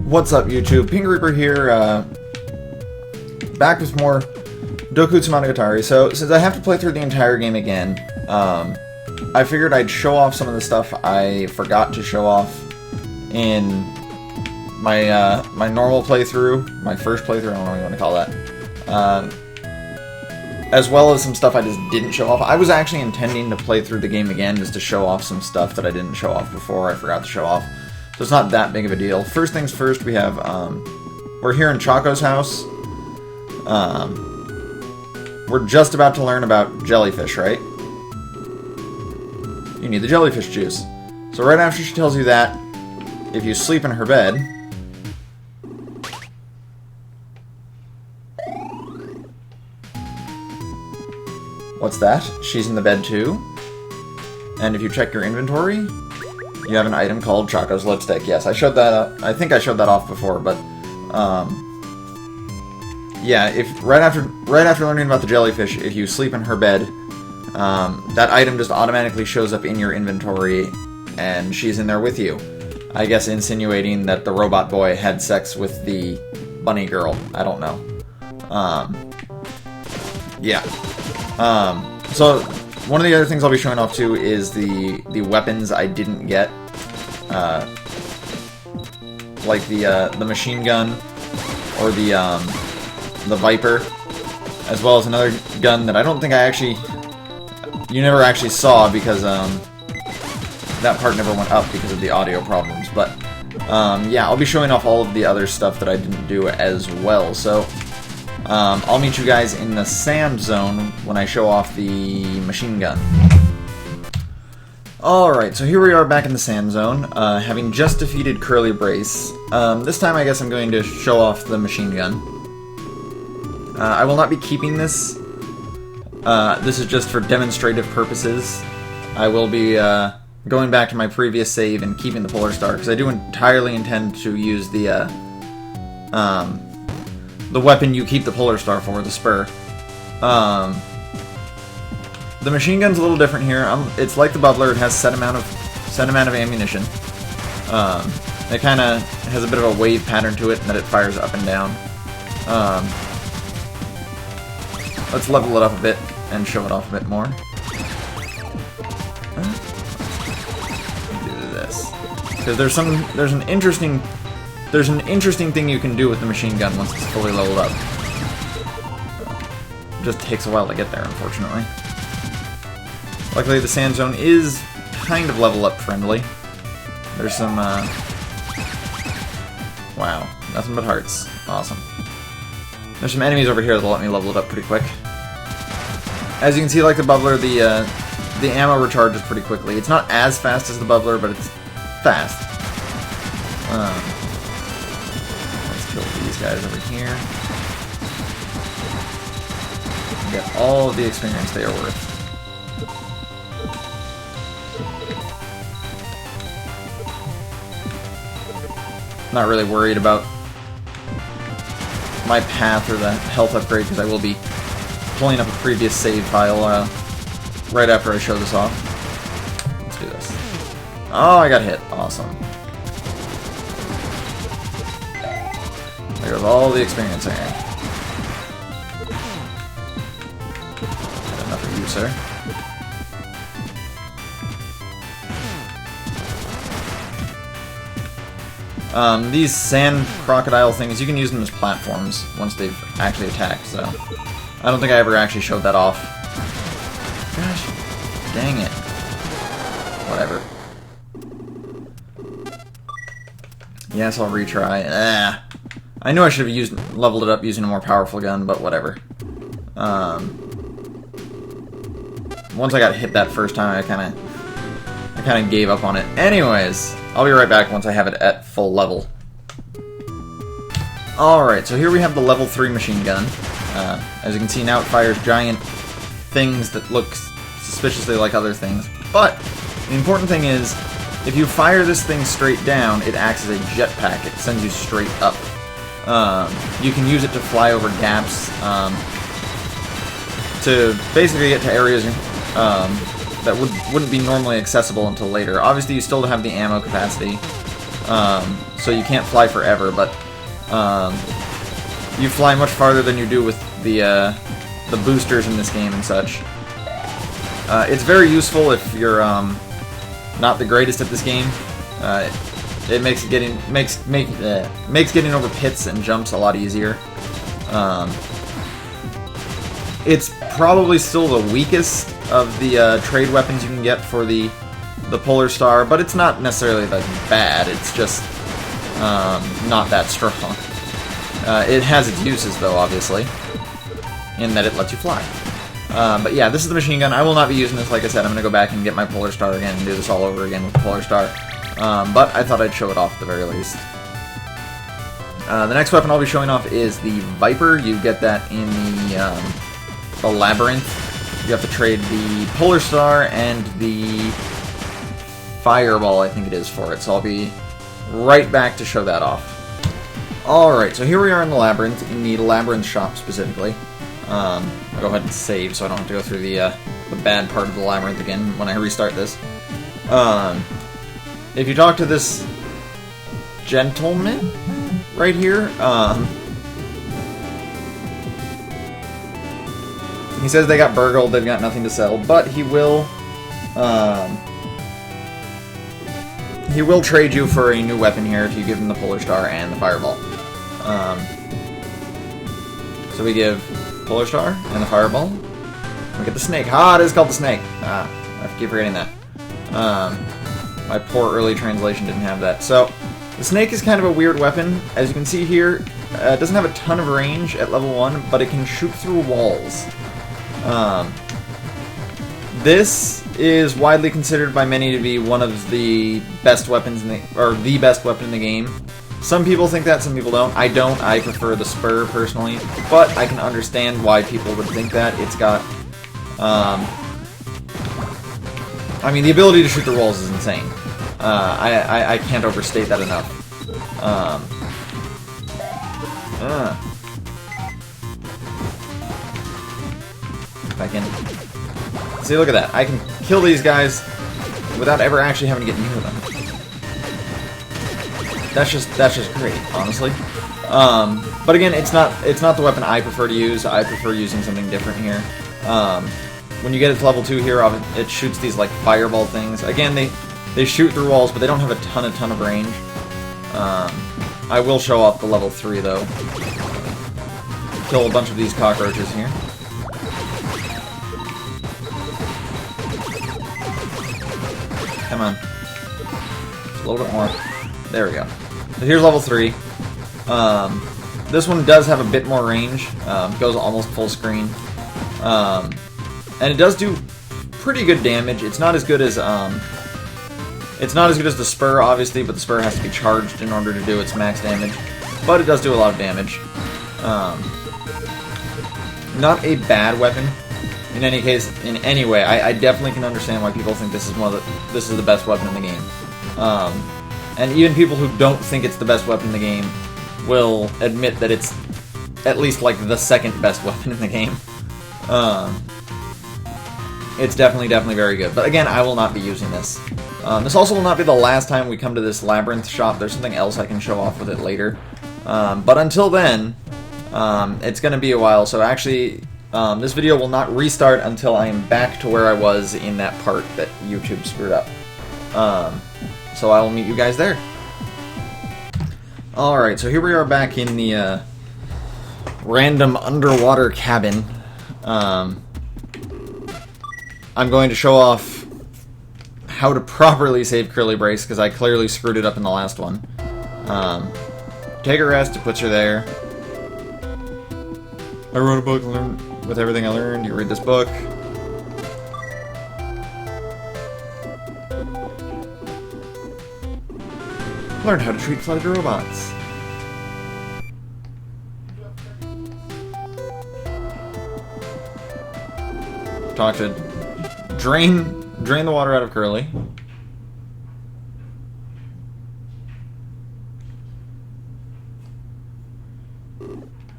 What's up, YouTube? Pink Reaper here, back with more Doukutsu Monogatari. So, since I have to play through the entire game again, I figured I'd show off some of the stuff I forgot to show off in my my normal playthrough, my first playthrough, I don't know what you want to call that, as well as some stuff I just didn't show off. I was actually intending to play through the game again just to show off some stuff that I didn't show off before, I forgot to show off. So it's not that big of a deal. First things first, we have, we're here in Chaco's house. We're just about to learn about jellyfish, right? You need the jellyfish juice. So right after she tells you that, if you sleep in her bed, what's that? She's in the bed too. And if you check your inventory, you have an item called Chaco's lipstick. Yes, I showed that up. I think I showed that off before, but yeah, if right after learning about the jellyfish, if you sleep in her bed, that item just automatically shows up in your inventory, and she's in there with you. I guess insinuating that the robot boy had sex with the bunny girl. I don't know. Yeah. So one of the other things I'll be showing off too is the weapons I didn't get, like the machine gun or the Viper, as well as another gun that I don't think you never actually saw because that part never went up because of the audio problems. But yeah, I'll be showing off all of the other stuff that I didn't do as well. So I'll meet you guys in the sand zone when I show off the machine gun. Alright, so here we are back in the sand zone, having just defeated Curly Brace. This time I guess I'm going to show off the machine gun. I will not be keeping this. This is just for demonstrative purposes. I will be going back to my previous save and keeping the Polar Star, because I do entirely intend to use the weapon you keep the Polar Star for, the Spur. The machine gun's a little different here. It's like the Bubbler. It has set amount of ammunition. It kind of has a bit of a wave pattern to it, and that it fires up and down. Let's level it up a bit and show it off a bit more. Do this, because there's an interesting thing you can do with the machine gun once it's fully leveled up. It just takes a while to get there, unfortunately. Luckily, the sand zone is kind of level up friendly. There's some, wow, nothing but hearts. Awesome. There's some enemies over here that'll let me level it up pretty quick. As you can see, like the Bubbler, the ammo recharges pretty quickly. It's not as fast as the Bubbler, but it's fast. Let's kill these guys over here. Get all of the experience they are worth. Not really worried about my path or the health upgrade, because I will be pulling up a previous save file right after I show this off. Let's do this. Oh, I got hit. Awesome. There goes all the experience I had. Got enough of you, sir. These sand crocodile things, you can use them as platforms once they've actually attacked, so I don't think I ever actually showed that off. Gosh, dang it. Whatever. Yes, I'll retry. I knew I should have leveled it up using a more powerful gun, but whatever. Once I got hit that first time, I kind of gave up on it. Anyways, I'll be right back once I have it at full level. Alright, so here we have the level 3 machine gun. As you can see now, it fires giant things that look suspiciously like other things. But the important thing is, if you fire this thing straight down, it acts as a jetpack. It sends you straight up. You can use it to fly over gaps, to basically get to areas that wouldn't be normally accessible until later. Obviously, you still have the ammo capacity. so you can't fly forever, but you fly much farther than you do with the boosters in this game and such. It's very useful if you're not the greatest at this game. It makes getting over pits and jumps a lot easier. It's probably still the weakest of the trade weapons you can get for the Polar Star, but it's not necessarily like bad. It's just not that strong. It has its uses though, obviously, in that it lets you fly. But yeah, this is the machine gun. I will not be using this, like I said. I'm going to go back and get my Polar Star again and do this all over again with the Polar Star. But I thought I'd show it off at the very least. The next weapon I'll be showing off is the Viper. You get that in the Labyrinth. You have to trade the Polar Star and the Fireball, I think it is, for it. So I'll be right back to show that off. Alright, so here we are in the Labyrinth shop specifically. I'll go ahead and save so I don't have to go through the bad part of the Labyrinth again when I restart this. If you talk to this gentleman right here, he says they got burgled, they've got nothing to sell, but he will trade you for a new weapon here if you give him the Polar Star and the Fireball. So we give Polar Star and the Fireball. We get the Snake. Ah, it is called the Snake. Ah, I keep forgetting that. My poor early translation didn't have that. So, the Snake is kind of a weird weapon. As you can see here, it doesn't have a ton of range at level 1, but it can shoot through walls. This is widely considered by many to be one of the best weapons the best weapon in the game. Some people think that, some people don't. I don't. I prefer the Spur, personally. But I can understand why people would think that. It's got, I mean, the ability to shoot the walls is insane. I can't overstate that enough. If I can... See, look at that. I can kill these guys without ever actually having to get near them. That's just great, honestly. But again, it's not the weapon I prefer to use. I prefer using something different here. When you get it to level 2 here, it shoots these like fireball things. Again, they shoot through walls, but they don't have a ton of range. I will show off the level 3 though. Kill a bunch of these cockroaches here. Come on. Just a little bit more. There we go. So here's level 3. This one does have a bit more range. Goes almost full screen. And it does do pretty good damage. It's not as good as the Spur, obviously, but the Spur has to be charged in order to do its max damage. But it does do a lot of damage. Not a bad weapon. In any case, in any way, I definitely can understand why people think this is the best weapon in the game. And even people who don't think it's the best weapon in the game will admit that it's at least like the second best weapon in the game. It's definitely very good. But again, I will not be using this. This also will not be the last time we come to this Labyrinth shop. There's something else I can show off with it later. But until then, it's going to be a while. So actually, this video will not restart until I am back to where I was in that part that YouTube screwed up. So I will meet you guys there. Alright, so here we are back in the random underwater cabin. I'm going to show off how to properly save Curly Brace, because I clearly screwed it up in the last one. Take a rest, it puts her there. I wrote a book with everything I learned. You read this book. Learn how to treat flooded robots. Talk to... Drain the water out of Curly.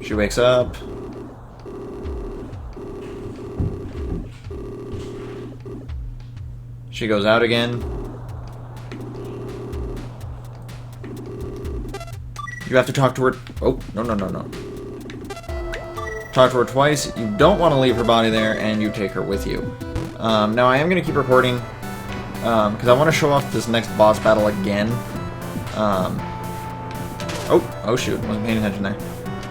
She wakes up. She goes out again. You have to talk to her... Oh, no, no, no, no. Talk to her twice. You don't want to leave her body there, and you take her with you. Now, I am going to keep recording, because I want to show off this next boss battle again. Oh, shoot. Wasn't paying attention there.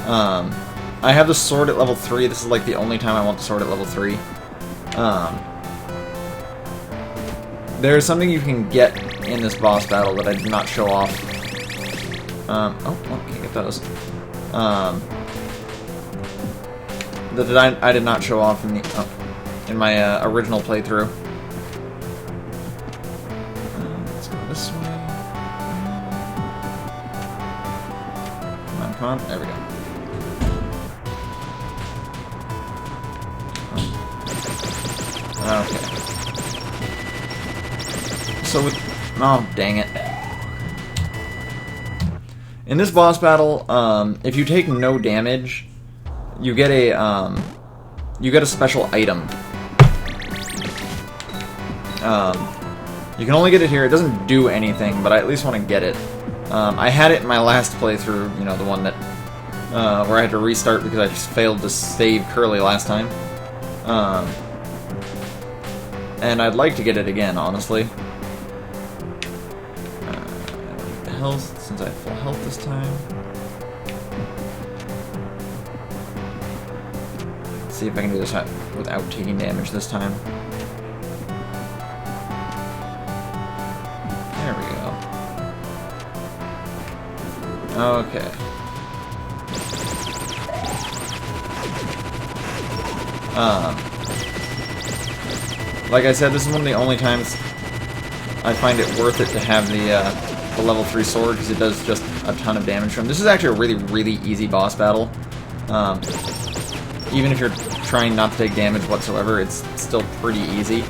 I have the sword at level 3. This is, like, the only time I want the sword at level 3. There's something you can get in this boss battle that I did not show off. Oh, can't get those. That I did not show off in my original playthrough. Let's go this way. Come on, there we go. Okay. So with... Oh, dang it. In this boss battle, if you take no damage, you get a special item. You can only get it here. It doesn't do anything, but I at least want to get it. I had it in my last playthrough, you know, the one that where I had to restart because I just failed to save Curly last time. And I'd like to get it again, honestly. Health, since I have full health this time. Let's see if I can do this without taking damage this time. There we go. Okay. Like I said, this is one of the only times I find it worth it to have the level 3 sword, because it does just a ton of damage from. This is actually a really, really easy boss battle. Even if you're trying not to take damage whatsoever, it's still pretty easy.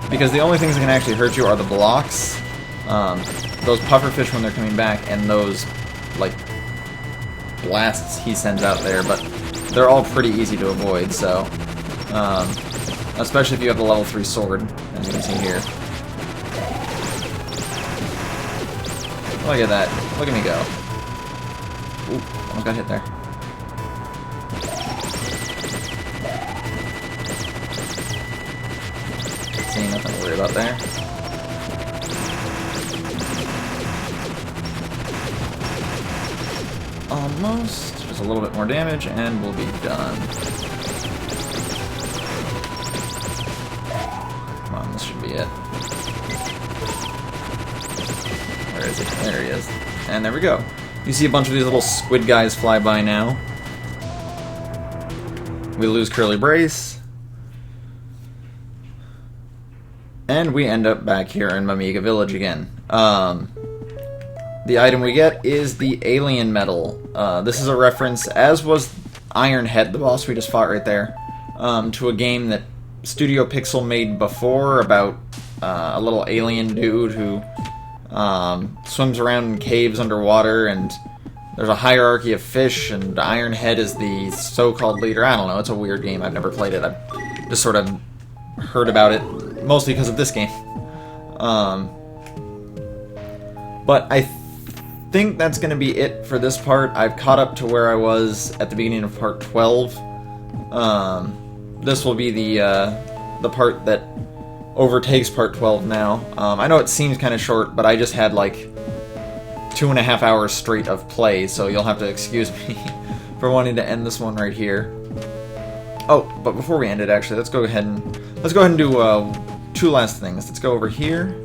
Because the only things that can actually hurt you are the blocks, those pufferfish when they're coming back, and those, like, blasts he sends out there, but they're all pretty easy to avoid, so... especially if you have the level 3 sword, as you can see here. Look at that. Look at me go. Ooh, almost got hit there. See, nothing to worry about there. Almost. Just a little bit more damage, and we'll be done. This should be it. Where is it? There he is. And there we go. You see a bunch of these little squid guys fly by now. We lose Curly Brace. And we end up back here in Mamiga Village again. The item we get is the Alien Medal. This is a reference, as was Iron Head, the boss we just fought right there, to a game that Studio Pixel made before about a little alien dude who swims around in caves underwater, and there's a hierarchy of fish, and Iron Head is the so-called leader. I don't know, it's a weird game. I've never played it. I've just sort of heard about it, mostly because of this game. But I think that's going to be it for this part. I've caught up to where I was at the beginning of part 12. This will be the part that overtakes part 12 now. I know it seems kind of short, but I just had like 2.5 hours straight of play, so you'll have to excuse me for wanting to end this one right here. Oh, but before we end it, actually, let's go ahead and do two last things. Let's go over here,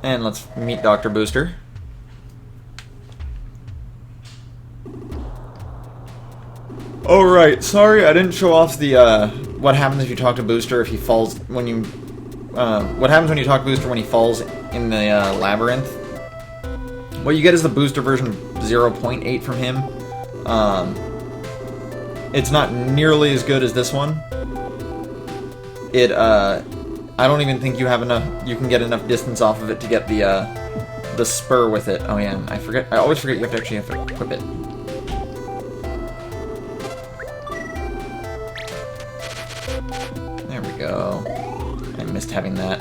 and let's meet Dr. Booster. Alright, sorry I didn't show off the, what happens if you talk to Booster if he falls when you, what happens when you talk to Booster when he falls in the, Labyrinth. What you get is the Booster version 0.8 from him. It's not nearly as good as this one. I don't even think you can get enough distance off of it to get the spur with it. Oh yeah, I always forget you have to equip it. There we go. I missed having that.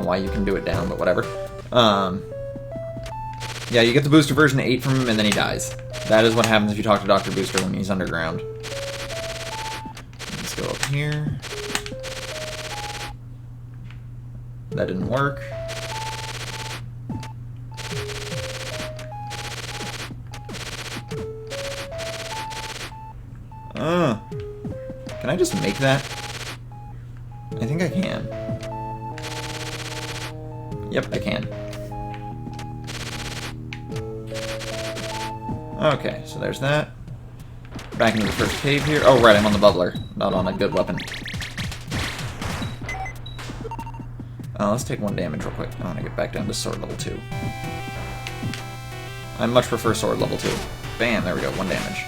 why you can do it down, but whatever. Yeah, you get the booster version 8 from him, and then he dies. That is what happens if you talk to Dr. Booster when he's underground. Let's go up here. That didn't work. Can I just make that? I think I can. Yep, I can. Okay, so there's that. Back into the first cave here. Oh, right, I'm on the bubbler, not on a good weapon. Let's take 1 damage real quick. I want to get back down to sword level 2. I much prefer sword level 2. Bam, there we go, 1 damage.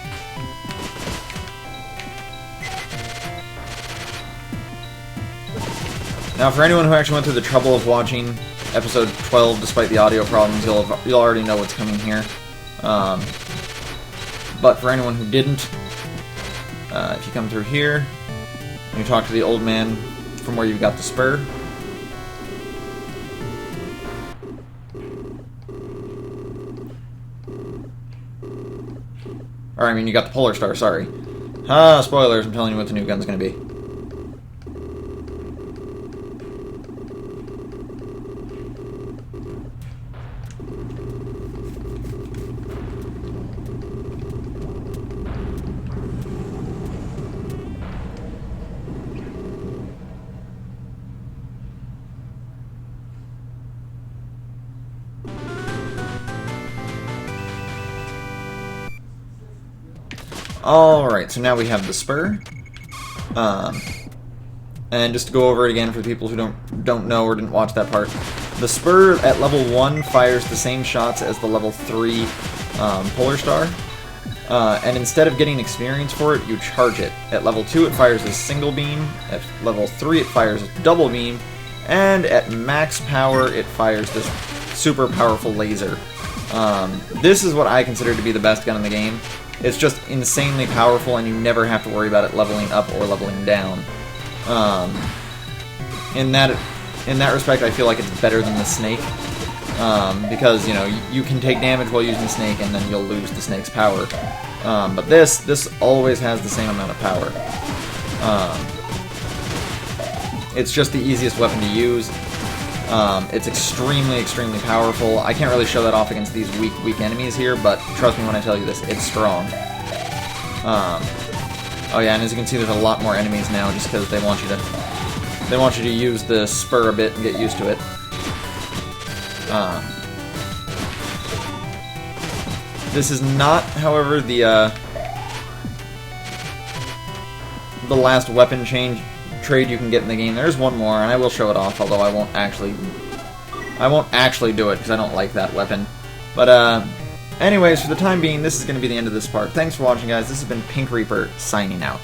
Now, for anyone who actually went through the trouble of watching episode 12 despite the audio problems, you'll already know what's coming here. But for anyone who didn't, if you come through here, and you talk to the old man from where you got the spur. Or, I mean, you got the Polar Star, sorry. Spoilers, I'm telling you what the new gun's gonna be. Alright, so now we have the spur. And just to go over it again for people who don't know or didn't watch that part. The spur at level 1 fires the same shots as the level 3 Polar Star. And instead of getting experience for it, you charge it. At level 2 it fires a single beam, at level 3 it fires a double beam, and at max power it fires this super powerful laser. This is what I consider to be the best gun in the game. It's just insanely powerful, and you never have to worry about it leveling up or leveling down. In that respect, I feel like it's better than the snake, because you know you can take damage while using the snake, and then you'll lose the snake's power. But this always has the same amount of power. It's just the easiest weapon to use. It's extremely powerful. I can't really show that off against these weak enemies here, but trust me when I tell you this, it's strong. Oh yeah, and as you can see, there's a lot more enemies now, just because they want you to use the spur a bit and get used to it. This is not, however, the last weapon trade you can get in the game. There's one more, and I will show it off, although I won't actually do it because I don't like that weapon. But anyways, for the time being, this is going to be the end of this part. Thanks for watching, guys. This has been Pink Reaper signing out.